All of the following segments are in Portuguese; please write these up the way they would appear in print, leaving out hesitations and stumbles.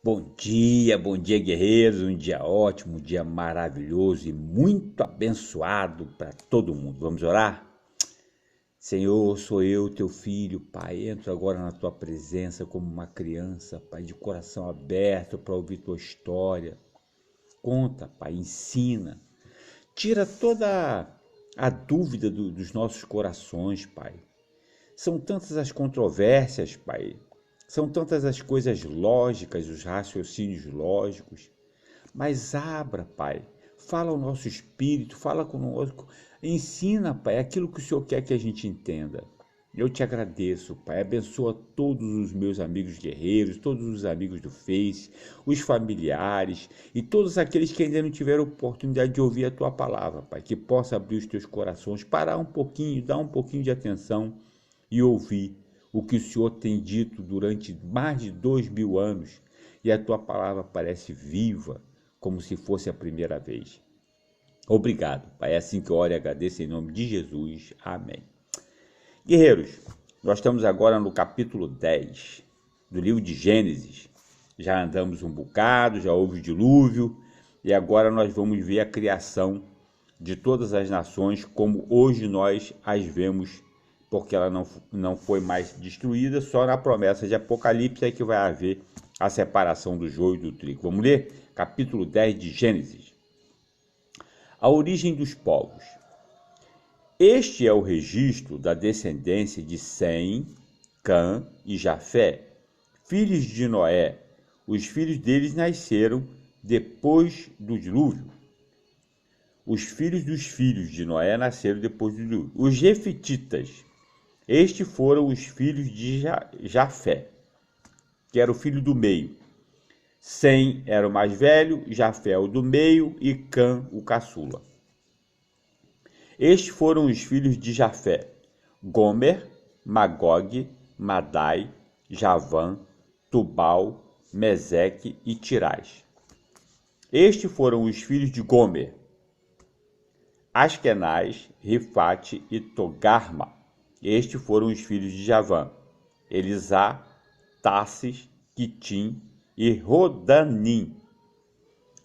Bom dia, guerreiros. Um dia ótimo, um dia maravilhoso e muito abençoado para todo mundo. Vamos orar? Senhor, sou eu, teu filho, Pai. Entro agora na tua presença como uma criança, Pai, de coração aberto para ouvir tua história. Conta, Pai, ensina. Tira toda a dúvida dos nossos corações, Pai. São tantas as controvérsias, Pai. São tantas as coisas lógicas, os raciocínios lógicos. Mas abra, Pai. Fala ao nosso espírito, fala conosco. Ensina, Pai, aquilo que o Senhor quer que a gente entenda. Eu te agradeço, Pai. Abençoa todos os meus amigos guerreiros, todos os amigos do Face, os familiares e todos aqueles que ainda não tiveram oportunidade de ouvir a Tua palavra, Pai. Que possa abrir os Teus corações, parar um pouquinho, dar um pouquinho de atenção e ouvir o que o Senhor tem dito durante mais de 2000 anos, e a tua palavra parece viva, como se fosse a primeira vez. Obrigado, Pai. É assim que eu oro e agradeço em nome de Jesus. Amém. Guerreiros, nós estamos agora no capítulo 10 do livro de Gênesis. Já andamos um bocado, já houve o dilúvio, e agora nós vamos ver a criação de todas as nações como hoje nós as vemos, porque ela não foi mais destruída. Só na promessa de Apocalipse é que vai haver a separação do joio e do trigo. Vamos ler? Capítulo 10 de Gênesis. A origem dos povos. Este é o registro da descendência de Sem, Cã e Jafé, filhos de Noé. Os filhos deles nasceram depois do dilúvio. Os filhos dos filhos de Noé nasceram depois do dilúvio. Os Jefititas. Estes foram os filhos de Jafé, que era o filho do meio. Sem era o mais velho, Jafé o do meio e Cã o caçula. Estes foram os filhos de Jafé: Gomer, Magog, Madai, Javã, Tubal, Meseque e Tirás. Estes foram os filhos de Gomer: Askenaz, Rifate e Togarma. Estes foram os filhos de Javã: Elisá, Tarsis, Quitim e Rodanim.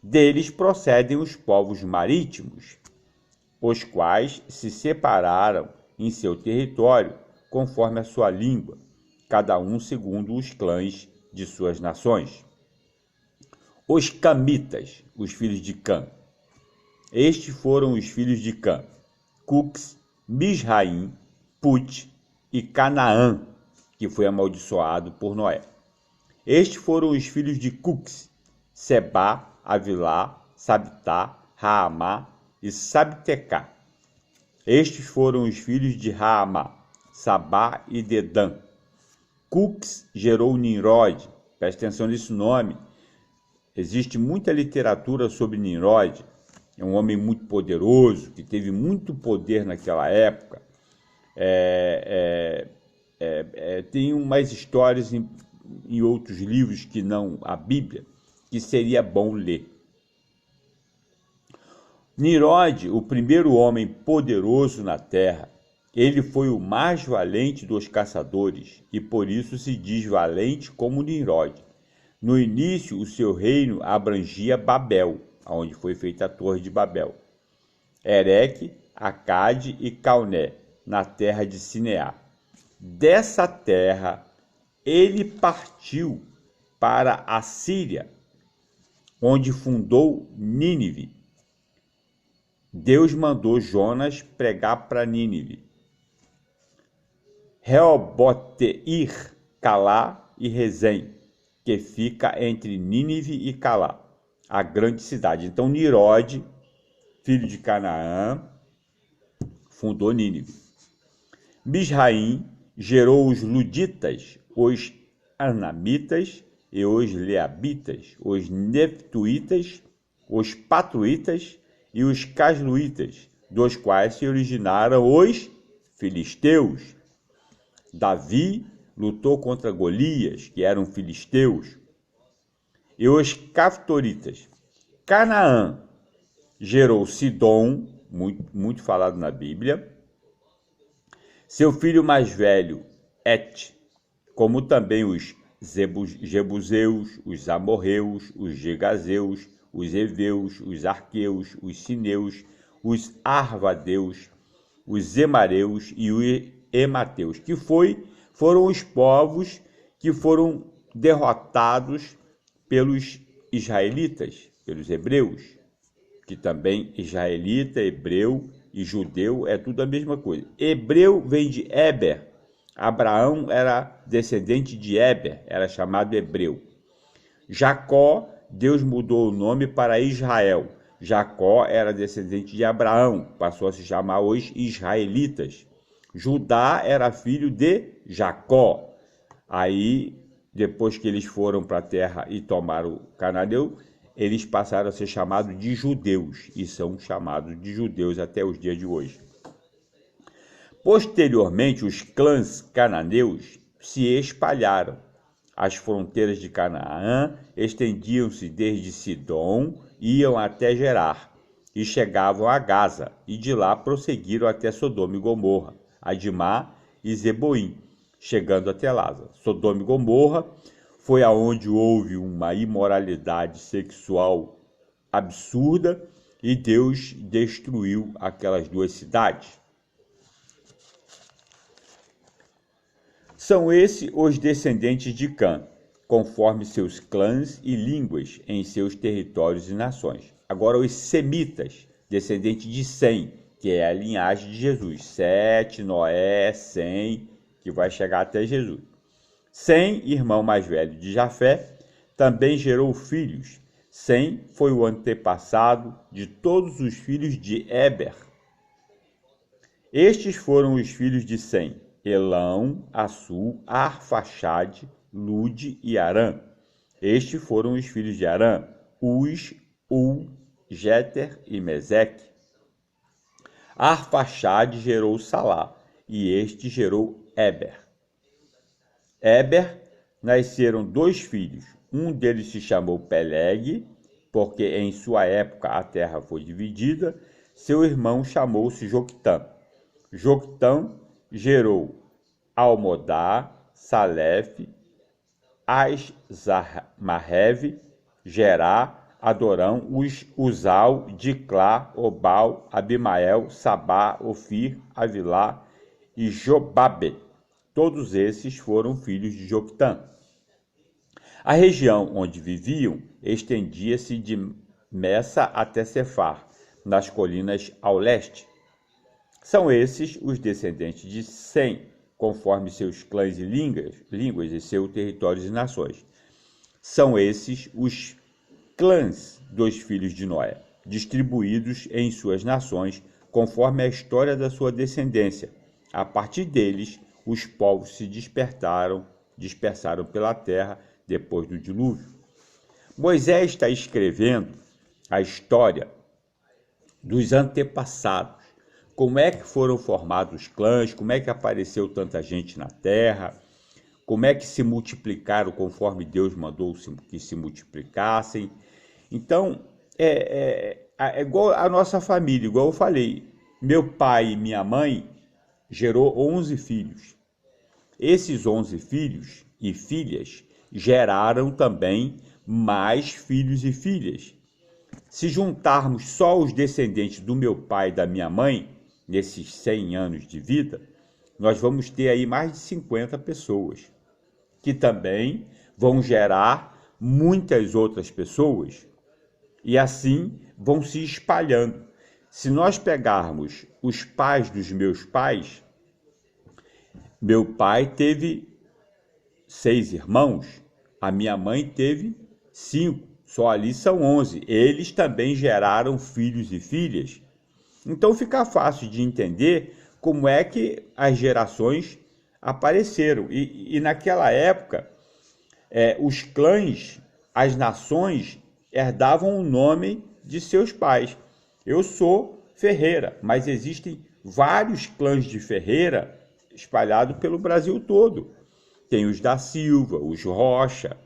Deles procedem os povos marítimos, os quais se separaram em seu território, conforme a sua língua, cada um segundo os clãs de suas nações. Os Camitas, os filhos de Cã. Estes foram os filhos de Cã: Cux, Misraim, Put e Canaã, que foi amaldiçoado por Noé. Estes foram os filhos de Cux: Sebá, Avilá, Sabitá, Raamá e Sabtecá. Estes foram os filhos de Raamá: Sabá e Dedã. Cux gerou Nimrod. Presta atenção nesse nome. Existe muita literatura sobre Nimrod. É um homem muito poderoso, que teve muito poder naquela época. Tem umas histórias em outros livros que não a Bíblia, que seria bom ler. Nimrod, o primeiro homem poderoso na terra, ele foi o mais valente dos caçadores e por isso se diz valente como Nimrod. No início, o seu reino abrangia Babel, onde foi feita a Torre de Babel, Ereque, Acade e Calné, na terra de Sineá. Dessa terra, ele partiu para a Síria, onde fundou Nínive. Deus mandou Jonas pregar para Nínive. Reoboteir, Calá e Rezém, que fica entre Nínive e Calá, a grande cidade. Então Nimrod, filho de Canaã, fundou Nínive. Misraim gerou os Luditas, os Anamitas e os Leabitas, os Neftuítas, os Patruítas e os Casluítas, dos quais se originaram os filisteus. Davi lutou contra Golias, que eram filisteus, e os Caftoritas. Canaã gerou Sidom, muito falado na Bíblia, seu filho mais velho, Et, como também os Jebuseus, os amorreus, os Gegazeus, os heveus, os arqueus, os sineus, os arvadeus, os emareus e os emateus, que foram os povos que foram derrotados pelos israelitas, pelos hebreus, que também israelita, hebreu e judeu é tudo a mesma coisa. Hebreu vem de Éber. Abraão era descendente de Éber, era chamado hebreu. Jacó, Deus mudou o nome para Israel. Jacó era descendente de Abraão, passou a se chamar os israelitas. Judá era filho de Jacó. Aí, depois que eles foram para a terra e tomaram o Cananeu, eles passaram a ser chamados de judeus e são chamados de judeus até os dias de hoje. Posteriormente, os clãs cananeus se espalharam. As fronteiras de Canaã estendiam-se desde Sidom, iam até Gerar e chegavam a Gaza, e de lá prosseguiram até Sodoma e Gomorra, Adimá e Zeboim, chegando até Lázaro. Sodoma e Gomorra foi aonde houve uma imoralidade sexual absurda e Deus destruiu aquelas duas cidades. São esses os descendentes de Cã, conforme seus clãs e línguas em seus territórios e nações. Agora os semitas, descendentes de Sem, que é a linhagem de Jesus. Sete, Noé, Sem, que vai chegar até Jesus. Sem, irmão mais velho de Jafé, também gerou filhos. Sem foi o antepassado de todos os filhos de Éber. Estes foram os filhos de Sem: Elão, Assu, Arfaxade, Lude e Arã. Estes foram os filhos de Arã: Uz, Ul, Jéter e Meseque. Arfaxade gerou Salá, e este gerou Éber. Éber nasceram dois filhos. Um deles se chamou Peleg, porque em sua época a terra foi dividida. Seu irmão chamou-se Joctã. Joctã gerou Almodá, Salef, Asmarreve, Gerá, Adorão, Uzal, Diclá, Obal, Abimael, Sabá, Ofir, Avilá e Jobabe. Todos esses foram filhos de Joctã. A região onde viviam estendia-se de Messa até Cefar, nas colinas ao leste. São esses os descendentes de Sem, conforme seus clãs e línguas e seus territórios e nações. São esses os clãs dos filhos de Noé, distribuídos em suas nações, conforme a história da sua descendência. A partir deles, os povos se dispersaram pela terra depois do dilúvio. Moisés está escrevendo a história dos antepassados. Como é que foram formados os clãs, como é que apareceu tanta gente na terra, como é que se multiplicaram conforme Deus mandou que se multiplicassem. Então, é igual a nossa família, igual eu falei, meu pai e minha mãe gerou 11 filhos. Esses 11 filhos e filhas geraram também mais filhos e filhas. Se juntarmos só os descendentes do meu pai e da minha mãe, nesses 100 anos de vida, nós vamos ter aí mais de 50 pessoas, que também vão gerar muitas outras pessoas, e assim vão se espalhando. Se nós pegarmos os pais dos meus pais, meu pai teve 6 irmãos, a minha mãe teve 5, só ali são 11. Eles também geraram filhos e filhas. Então fica fácil de entender como é que as gerações apareceram. E naquela época, os clãs, as nações, herdavam o nome de seus pais. Eu sou Ferreira, mas existem vários clãs de Ferreira espalhados pelo Brasil todo. Tem os da Silva, os Rocha,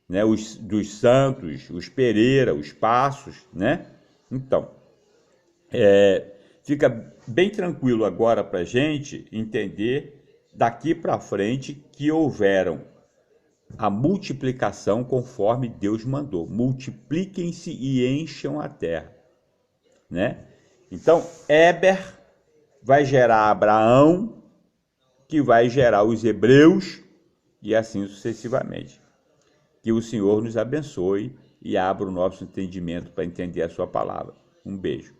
né, os dos Santos, os Pereira, os Passos, né? Então, fica bem tranquilo agora para a gente entender daqui para frente que houveram a multiplicação conforme Deus mandou. Multipliquem-se e encham a terra, né? Então, Éber vai gerar Abraão, que vai gerar os hebreus, e assim sucessivamente. Que o Senhor nos abençoe e abra o nosso entendimento para entender a sua palavra. Um beijo.